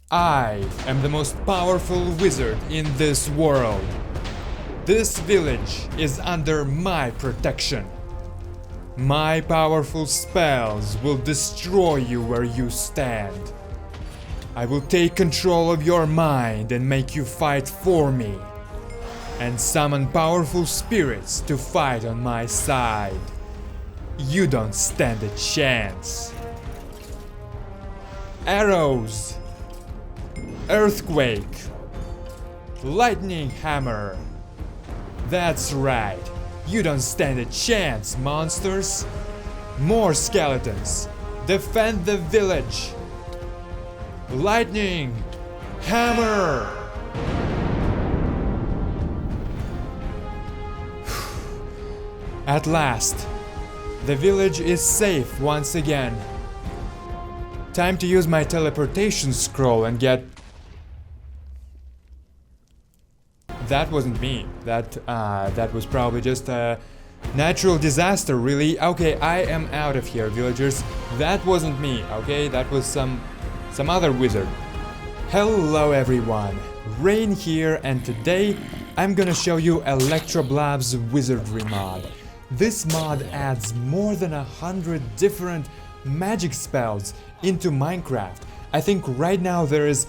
I am the most powerful wizard in this world. This village is under my protection. My powerful spells will destroy you where you stand. I will take control of your mind and make you fight for me, and summon powerful spirits to fight on my side. You don't stand a chance. Arrows, earthquake, lightning hammer. That's right, you don't stand a chance, monsters. More skeletons, defend the village. Lightning hammer. At last, the village is safe once again. Time to use my teleportation scroll and get... That wasn't me. That was probably just a natural disaster, really. Okay, I am out of here, villagers. That wasn't me, okay? That was some other wizard. Hello everyone, Rain here, and today I'm gonna show you Electroblob's Wizardry mod. This mod adds more than 100 different magic spells into Minecraft. I think right now there is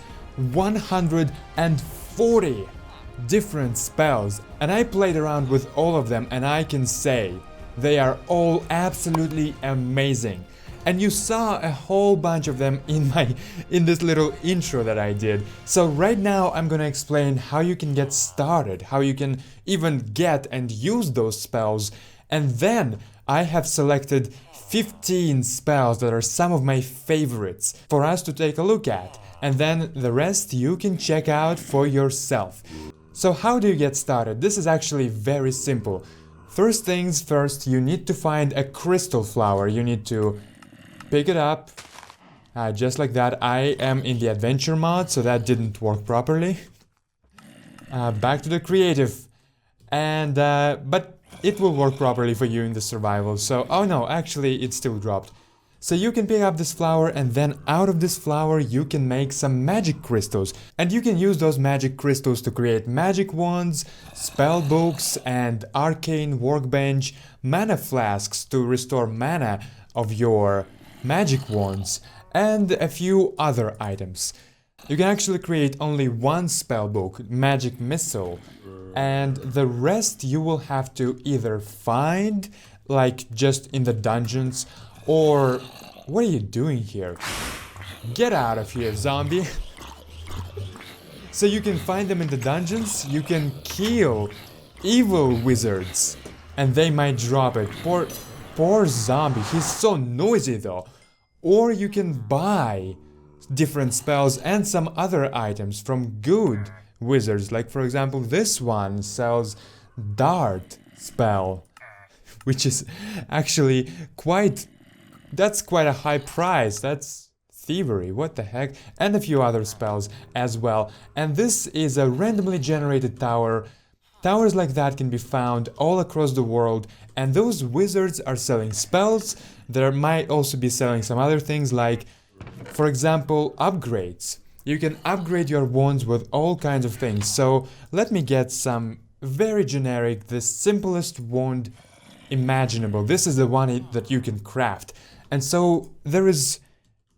140 different spells, and I played around with all of them, and I can say they are all absolutely amazing. And you saw a whole bunch of them in this little intro that I did. So right now I'm gonna explain how you can get started, how you can even get and use those spells. And then I have selected 15 spells that are some of my favorites for us to take a look at. And then the rest you can check out for yourself. So how do you get started? This is actually very simple. First things first, you need to find a crystal flower. You need to pick it up, just like that. I am in the adventure mod, so that didn't work properly. Back to the creative, and but it will work properly for you in the survival. So, oh no, actually it still dropped. So you can pick up this flower, and then out of this flower you can make some magic crystals. And you can use those magic crystals to create magic wands, spell books, and arcane workbench, mana flasks to restore mana of your magic wands, and a few other items. You can actually create only one spell book, magic missile, and the rest you will have to either find, like just in the dungeons, or... What are you doing here? Get out of here, zombie! So you can find them in the dungeons, you can kill evil wizards, and they might drop it. Poor zombie, he's so noisy though. Or you can buy different spells and some other items from good wizards. Like for example, this one sells dart spell, which is actually that's quite a high price. That's thievery, what the heck? And a few other spells as well. And this is a randomly generated tower. Towers like that can be found all across the world, and those wizards are selling spells. There might also be selling some other things, like, for example, upgrades. You can upgrade your wands with all kinds of things. So let me get some very generic, the simplest wand imaginable. This is the one that you can craft. And so there is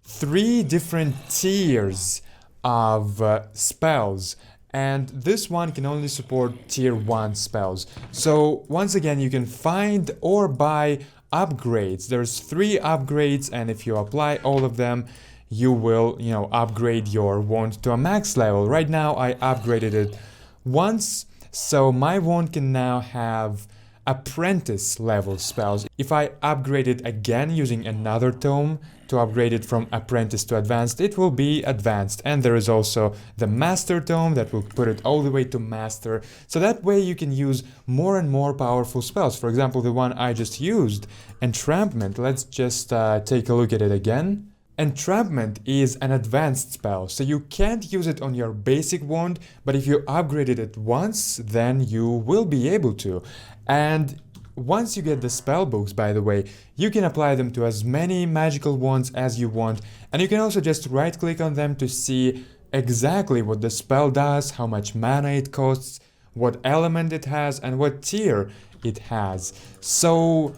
3 different tiers of spells. And this one can only support tier 1 spells. So once again, you can find or buy upgrades. There's 3 upgrades, and if you apply all of them, you will, upgrade your wand to a max level. Right now I upgraded it once, so my wand can now have apprentice level spells. If I upgrade it again using another tome to upgrade it from apprentice to advanced, it will be advanced. And there is also the master tome that will put it all the way to master. So that way you can use more and more powerful spells. For example, the one I just used, entrampment. Let's just take a look at it again. Entrampment is an advanced spell, so you can't use it on your basic wand, but if you upgraded it once, then you will be able to. And once you get the spell books, by the way, you can apply them to as many magical wands as you want, and you can also just right click on them to see exactly what the spell does, how much mana it costs, what element it has, and what tier it has. So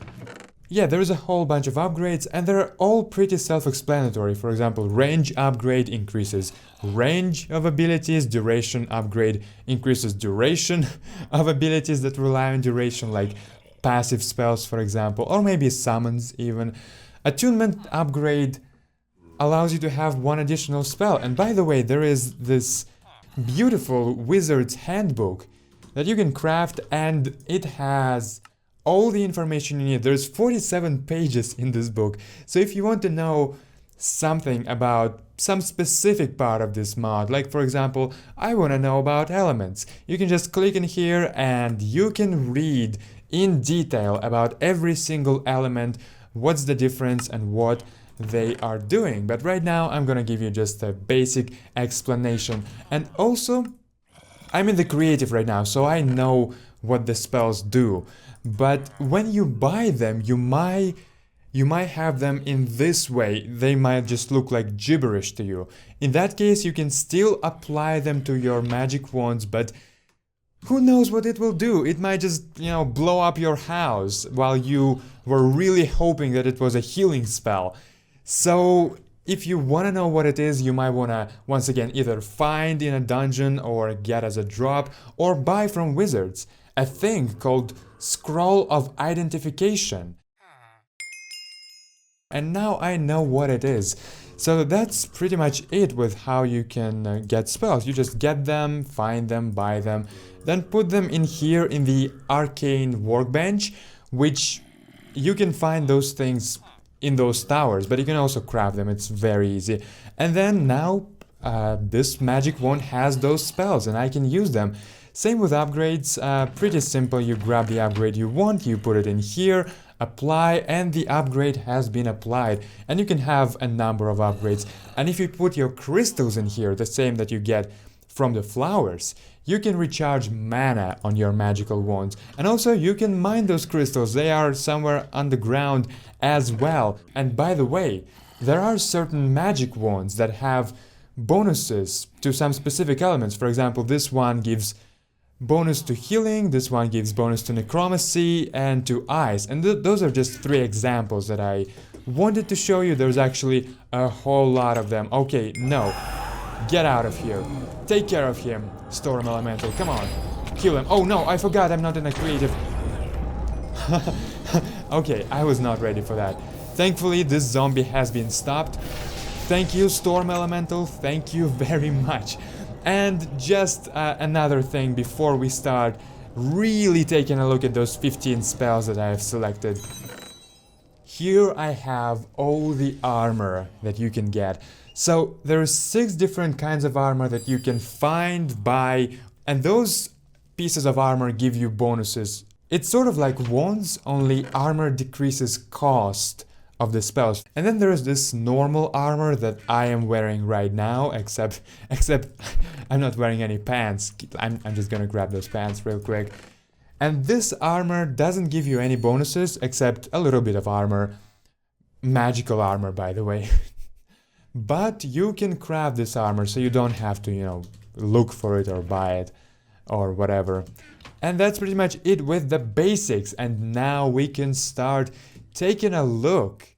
yeah, there is a whole bunch of upgrades, and they're all pretty self-explanatory. For example, range upgrade increases range of abilities, duration upgrade increases duration of abilities that rely on duration, like passive spells, for example, or maybe summons even. Attunement upgrade allows you to have one additional spell. And by the way, there is this beautiful Wizard's Handbook that you can craft, and it has all the information you need. There's 47 pages in this book. So if you want to know something about some specific part of this mod, like for example, I want to know about elements, you can just click in here and you can read in detail about every single element, what's the difference and what they are doing. But right now I'm gonna give you just a basic explanation. And also, I'm in the creative right now, so I know what the spells do. But when you buy them, you might have them in this way. They might just look like gibberish to you. In that case, you can still apply them to your magic wands, but who knows what it will do? It might just, blow up your house while you were really hoping that it was a healing spell. So if you want to know what it is, you might want to, once again, either find in a dungeon or get as a drop, or buy from wizards a thing called Scroll of Identification. And now I know what it is. So that's pretty much it with how you can get spells. You just get them, find them, buy them, then put them in here in the arcane workbench, which you can find those things in those towers, but you can also craft them. It's very easy. And then now this magic wand has those spells and I can use them. Same with upgrades, pretty simple. You grab the upgrade you want, you put it in here, apply, and the upgrade has been applied. And you can have a number of upgrades. And if you put your crystals in here, the same that you get from the flowers, you can recharge mana on your magical wands. And also you can mine those crystals, they are somewhere underground as well. And by the way, there are certain magic wands that have bonuses to some specific elements. For example, this one gives bonus to healing, this one gives bonus to necromancy and to ice. And those are just 3 examples that I wanted to show you. There's actually a whole lot of them. Okay, no. Get out of here. Take care of him, Storm Elemental. Come on. Kill him. Oh no, I forgot I'm not in a creative. Okay, I was not ready for that. Thankfully, this zombie has been stopped. Thank you, Storm Elemental. Thank you very much. And just another thing before we start really taking a look at those 15 spells that I have selected. Here I have all the armor that you can get. So there's 6 different kinds of armor that you can find, buy, and those pieces of armor give you bonuses. It's sort of like wands, only armor decreases cost of the spells. And then there's this normal armor that I am wearing right now, except I'm not wearing any pants. I'm just gonna grab those pants real quick. And this armor doesn't give you any bonuses except a little bit of armor. Magical armor, by the way. But you can craft this armor, so you don't have to, look for it or buy it or whatever. And that's pretty much it with the basics. And now we can start taking a look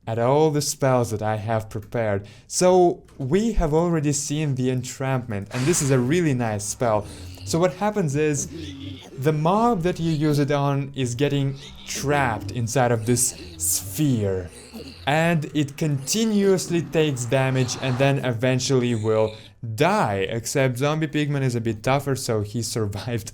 at all the spells that I have prepared. So we have already seen the entrampment, and this is a really nice spell. So what happens is the mob that you use it on is getting trapped inside of this sphere, and it continuously takes damage and then eventually will die, except Zombie Pigman is a bit tougher, so he survived.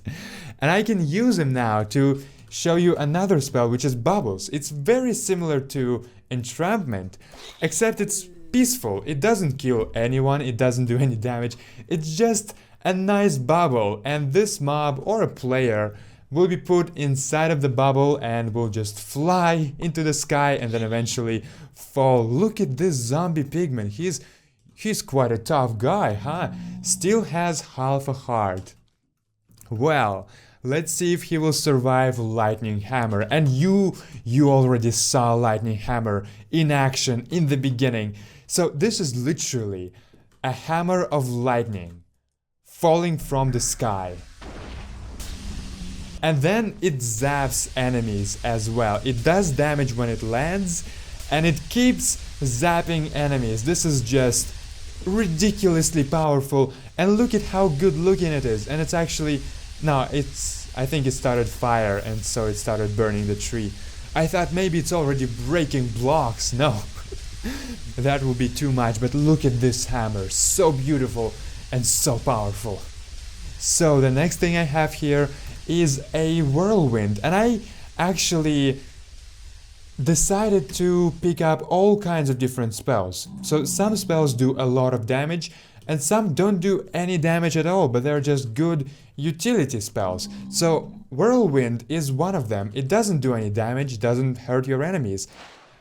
And I can use him now to show you another spell, which is Bubbles. It's very similar to Entrampment, except it's peaceful. It doesn't kill anyone, it doesn't do any damage. It's just a nice bubble, and this mob or a player will be put inside of the bubble and will just fly into the sky and then eventually fall. Look at this Zombie Pigman. He's quite a tough guy, huh? Still has half a heart. Well, let's see if he will survive Lightning Hammer. And you already saw Lightning Hammer in action in the beginning. So this is literally a hammer of lightning falling from the sky. And then it zaps enemies as well. It does damage when it lands, and it keeps zapping enemies. This is just ridiculously powerful, and look at how good looking it is. And it's actually, no, I think it started fire, and so it started burning the tree. I thought maybe it's already breaking blocks. No, that would be too much, but look at this hammer, so beautiful and so powerful. So the next thing I have here is a whirlwind, and I actually decided to pick up all kinds of different spells. So some spells do a lot of damage and some don't do any damage at all, but they're just good utility spells. So whirlwind is one of them. It doesn't do any damage, doesn't hurt your enemies,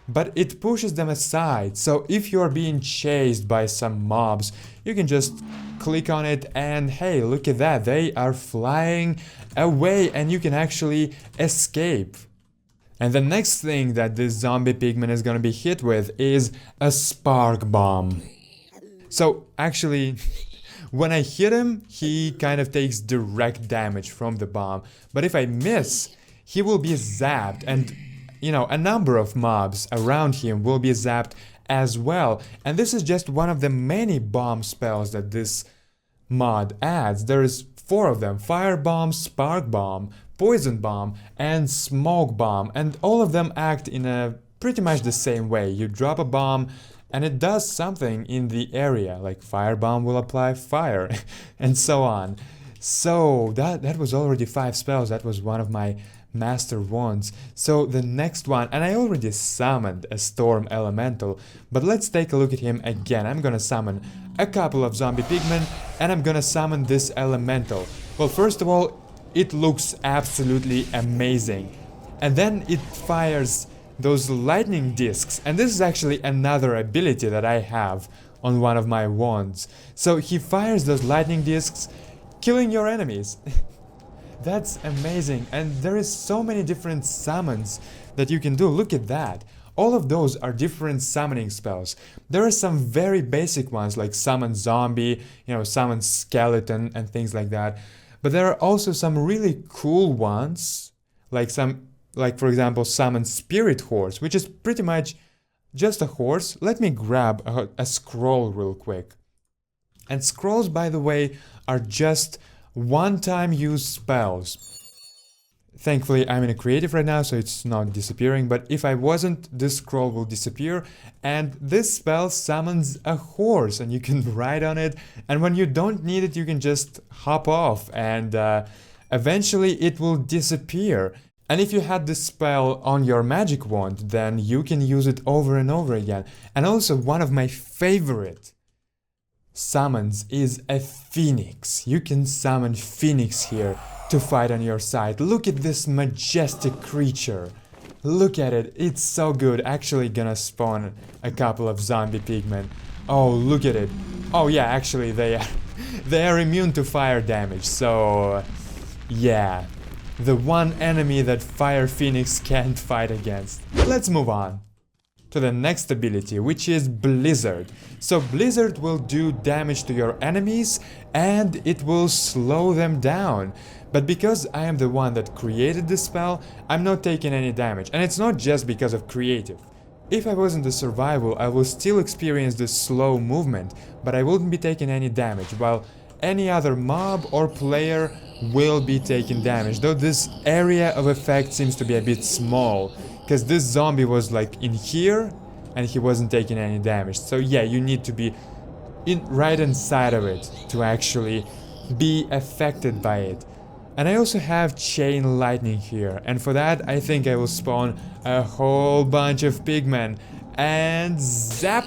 but it pushes them aside. So if you're being chased by some mobs, you can just click on it and hey, look at that, they are flying away and you can actually escape. And the next thing that this zombie pigman is gonna be hit with is a spark bomb. So actually, when I hit him, he kind of takes direct damage from the bomb. But if I miss, he will be zapped, and you know, a number of mobs around him will be zapped as well. And this is just one of the many bomb spells that this mod adds. There is 4 of them: fire bomb, spark bomb, poison bomb, and smoke bomb, and all of them act in a pretty much the same way. You drop a bomb and it does something in the area, like fire bomb will apply fire and so on. So that was already 5 spells. That was one of my master wands. So the next one, and I already summoned a storm elemental, but let's take a look at him again. I'm gonna summon a couple of zombie pigmen and I'm gonna summon this elemental. Well, first of all, it looks absolutely amazing, and then it fires those lightning discs, and this is actually another ability that I have on one of my wands. So he fires those lightning discs, killing your enemies. That's amazing, and there is so many different summons that you can do. Look at that. All of those are different summoning spells. There are some very basic ones like summon zombie, you know, summon skeleton and things like that. But there are also some really cool ones, like for example, summon spirit horse, which is pretty much just a horse. Let me grab a scroll real quick. And scrolls, by the way, are just one-time use spells. Thankfully, I'm in a creative right now, so it's not disappearing, but if I wasn't, this scroll will disappear, and this spell summons a horse, and you can ride on it, and when you don't need it, you can just hop off, and eventually it will disappear. And if you had this spell on your magic wand, then you can use it over and over again. And also, one of my favorite summons is a phoenix. You can summon phoenix here to fight on your side. Look at this majestic creature. Look at it, it's so good. Actually gonna spawn a couple of zombie pigmen. Oh, look at it. Oh yeah, actually they are immune to fire damage, so yeah. The one enemy that Fire Phoenix can't fight against. Let's move on to the next ability, which is Blizzard. So Blizzard will do damage to your enemies and it will slow them down. But because I am the one that created this spell, I'm not taking any damage. And it's not just because of creative. If I wasn't the survival, I will still experience this slow movement, but I wouldn't be taking any damage, while any other mob or player will be taking damage. Though this area of effect seems to be a bit small, because this zombie was like in here and he wasn't taking any damage. So yeah, you need to be right inside of it to actually be affected by it. And I also have chain lightning here, and for that I think I will spawn a whole bunch of pigmen and zap.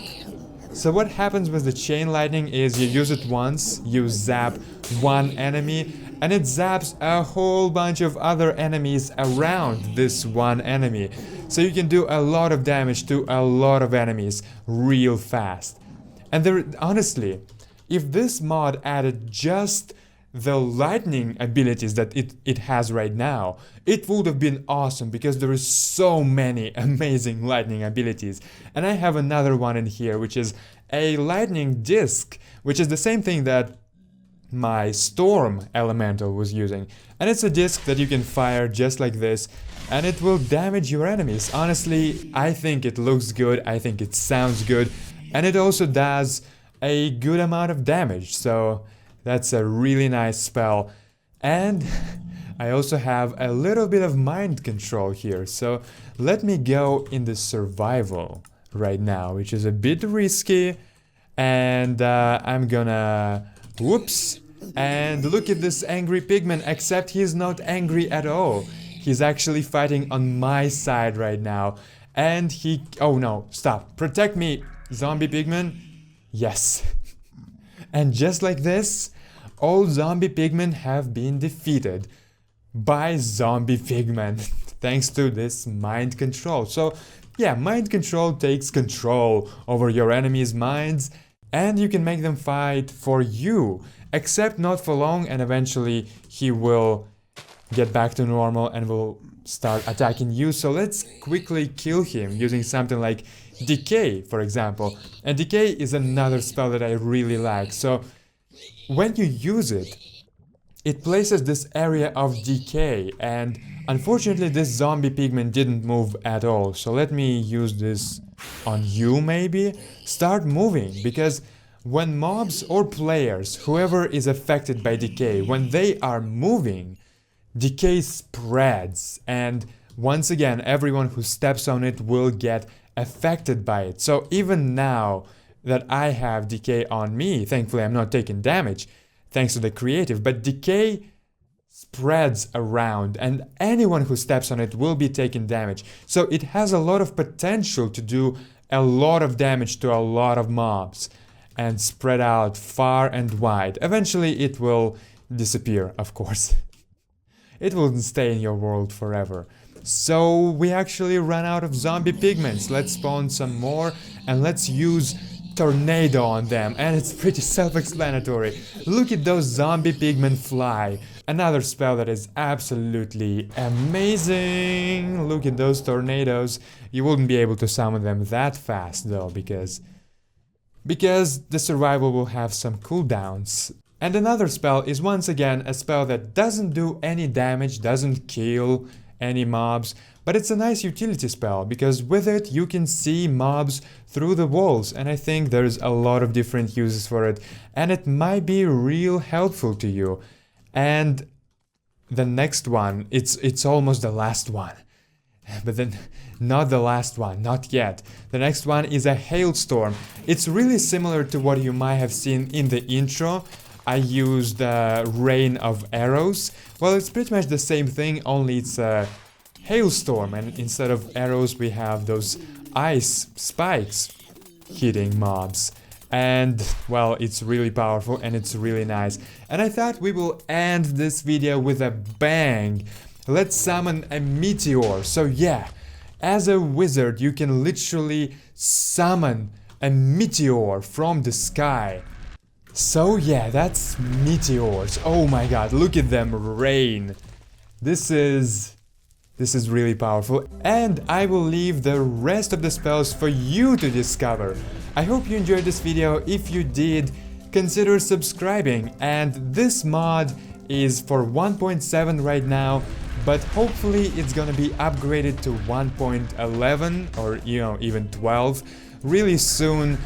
So what happens with the chain lightning is you use it once, you zap one enemy, and it zaps a whole bunch of other enemies around this one enemy. So you can do a lot of damage to a lot of enemies real fast. And honestly, if this mod added just the lightning abilities that it has right now, it would have been awesome, because there is so many amazing lightning abilities. And I have another one in here, which is a lightning disc, which is the same thing that my storm elemental was using. And it's a disc that you can fire just like this, and it will damage your enemies. Honestly, I think it looks good, I think it sounds good, and it also does a good amount of damage, so that's a really nice spell. And I also have a little bit of mind control here, so let me go in the survival right now, which is a bit risky, and I'm gonna... whoops! And look at this angry pigman, except he's not angry at all. He's actually fighting on my side right now, and he... oh no, stop, protect me, zombie pigman. Yes. And just like this, all zombie pigmen have been defeated by zombie pigmen thanks to this mind control. So yeah, mind control takes control over your enemies' minds, and you can make them fight for you, except not for long, and eventually he will get back to normal and will start attacking you. So let's quickly kill him using something like Decay, for example. And Decay is another spell that I really like. So when you use it, it places this area of decay, and unfortunately this zombie pigman didn't move at all. So let me use this on you maybe. Start moving, because when mobs or players, whoever is affected by decay, when they are moving, decay spreads, and once again everyone who steps on it will get affected by it. So even now that I have decay on me, thankfully I'm not taking damage thanks to the creative, but decay spreads around and anyone who steps on it will be taking damage. So it has a lot of potential to do a lot of damage to a lot of mobs and spread out far and wide. Eventually it will disappear, of course. It won't stay in your world forever. So we actually ran out of zombie pigments. Let's spawn some more and let's use tornado on them, and it's pretty self-explanatory. Look at those zombie pigmen fly. Another spell that is absolutely amazing. Look at those tornadoes. You wouldn't be able to summon them that fast though, because the survival will have some cooldowns. And another spell is once again a spell that doesn't do any damage, doesn't kill any mobs, but it's a nice utility spell, because with it you can see mobs through the walls, and I think there's a lot of different uses for it, and it might be real helpful to you. And the next one, it's almost the last one, but then not the last one, not yet. The next one is a Hailstorm. It's really similar to what you might have seen in the intro. I used rain of arrows. Well, it's pretty much the same thing, only it's a hailstorm, and instead of arrows we have those ice spikes hitting mobs. And well, it's really powerful and it's really nice. And I thought we will end this video with a bang. Let's summon a meteor. So yeah, as a wizard you can literally summon a meteor from the sky. So yeah, that's meteors. Oh my god, look at them rain. This is really powerful, and I will leave the rest of the spells for you to discover. I hope you enjoyed this video. If you did, consider subscribing, and this mod is for 1.7 right now, but hopefully it's gonna be upgraded to 1.11 or even 12 really soon.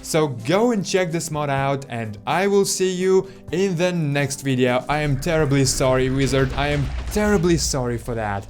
So go and check this mod out, and I will see you in the next video. I am terribly sorry, Wizard, I am terribly sorry for that.